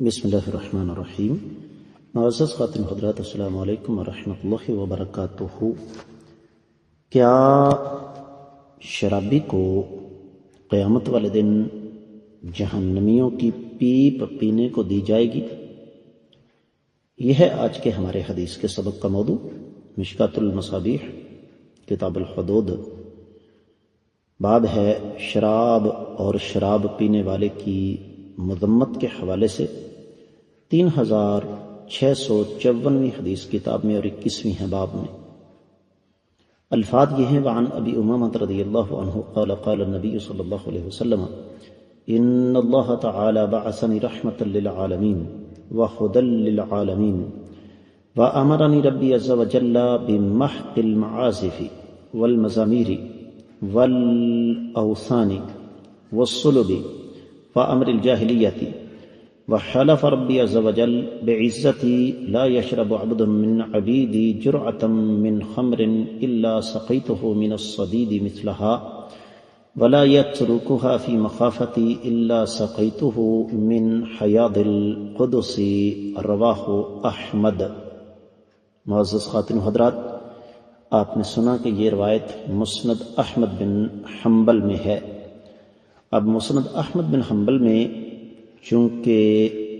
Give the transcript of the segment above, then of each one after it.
بسم اللہ الرحمن الرحیم۔ معزز خواتین حضرات، السلام علیکم ورحمۃ اللہ وبرکاتہ۔ کیا شرابی کو قیامت والے دن جہنمیوں کی پیپ پینے کو دی جائے گی؟ یہ ہے آج کے ہمارے حدیث کے سبق کا موضوع۔ مشکات المصابیح کتاب الحدود، باب ہے شراب اور شراب پینے والے کی مذمت کے حوالے سے 3654ویں حدیث کتاب میں اور 21ویں ہے باب میں۔ الفاظ یہ ہیں: وعن ابی امامۃ رضی اللہ عنہ قال قال النبی صلی اللہ علیہ وسلم ان اللہ تعالی بعثنی رحمۃ للعالمین وہدی للعالمین وامرنی ربی عز وجل بمحق المعازف والمزامیر والاوثان والصلب وامر الجاہلیۃ وحلف ربی عز وجل بعزتی لا يشرب عبد من عبیدی جرعة من خمر الا سقیتہ من الصدید مثلها ولا يتركها في مخافتي الا سقيته من حياض القدس رواہ احمد۔ معزز خواتین و حضرات، آپ نے سنا کہ یہ روایت مسند احمد بن حنبل میں ہے۔ اب مسند احمد بن حنبل میں چونکہ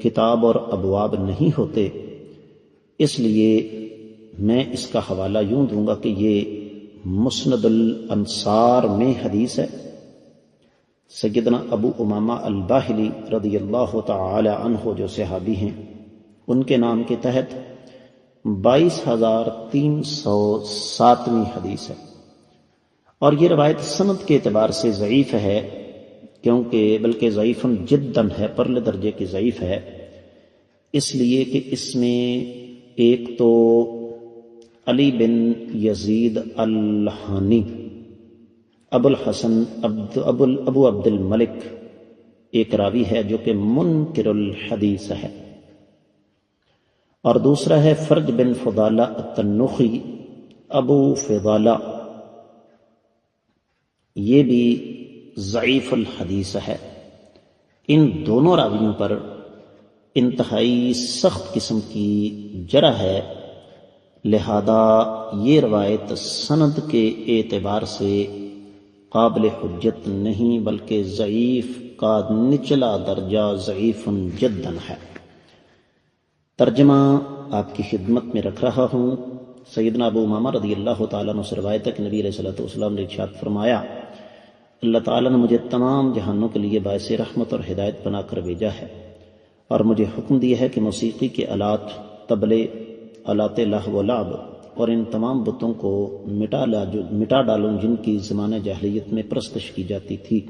کتاب اور ابواب نہیں ہوتے، اس لیے میں اس کا حوالہ یوں دوں گا کہ یہ مسند الانصار میں حدیث ہے۔ سیدنا ابو امامہ الباہلی رضی اللہ تعالی عنہ جو صحابی ہیں، ان کے نام کے تحت 22307ویں حدیث ہے، اور یہ روایت سند کے اعتبار سے ضعیف ہے، کیونکہ بلکہ ضعیف جداً ہے، پرلے درجے کی ضعیف ہے، اس لیے کہ اس میں ایک تو علی بن یزید اللہانی، ابو الحسن ابو عبد الملک ایک راوی ہے جو کہ منکر الحدیث ہے، اور دوسرا ہے فرج بن فضالہ التنوخی ابو فضالہ، یہ بھی ضعیف الحدیث ہے۔ ان دونوں راویوں پر انتہائی سخت قسم کی جرح ہے، لہذا یہ روایت سند کے اعتبار سے قابل حجت نہیں، بلکہ ضعیف کا نچلا درجہ ضعیف جداً ہے۔ ترجمہ آپ کی خدمت میں رکھ رہا ہوں۔ سیدنا ابو امامہ رضی اللہ تعالیٰ عنہ سے روایت ہے کہ نبی علیہ الصلوۃ والسلام نے ارشاد فرمایا، اللہ تعالیٰ نے مجھے تمام جہانوں کے لیے باعث رحمت اور ہدایت بنا کر بھیجا ہے، اور مجھے حکم دیا ہے کہ موسیقی کے آلات، طبلے، آلات لہو و لعب اور ان تمام بتوں کو مٹا ڈالوں جن کی زمانہ جاہلیت میں پرستش کی جاتی تھی۔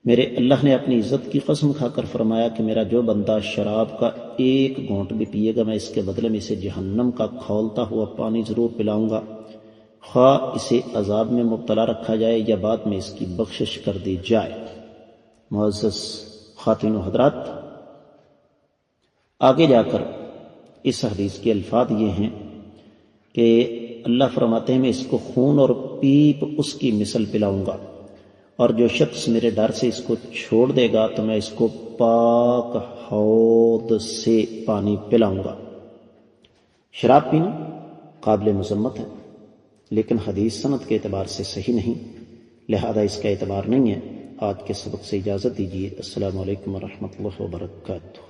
میرے اللہ نے اپنی عزت کی قسم کھا کر فرمایا کہ میرا جو بندہ شراب کا ایک گھونٹ بھی پیے گا، میں اس کے بدلے میں اسے جہنم کا کھولتا ہوا پانی ضرور پلاؤں گا، خواہ اسے عذاب میں مبتلا رکھا جائے یا بعد میں اس کی بخشش کر دی جائے۔ معزز خواتین و حضرات، آگے جا کر اس حدیث کے الفاظ یہ ہیں کہ اللہ فرماتے ہیں میں اس کو خون اور پیپ اس کی مثل پلاؤں گا، اور جو شخص میرے ڈر سے اس کو چھوڑ دے گا تو میں اس کو پاک حوض سے پانی پلاؤں گا۔ شراب پینا قابل مذمت ہے، لیکن حدیث سند کے اعتبار سے صحیح نہیں، لہذا اس کا اعتبار نہیں ہے۔ آج کے سبق سے اجازت دیجیے۔ السلام علیکم ورحمۃ اللہ وبرکاتہ۔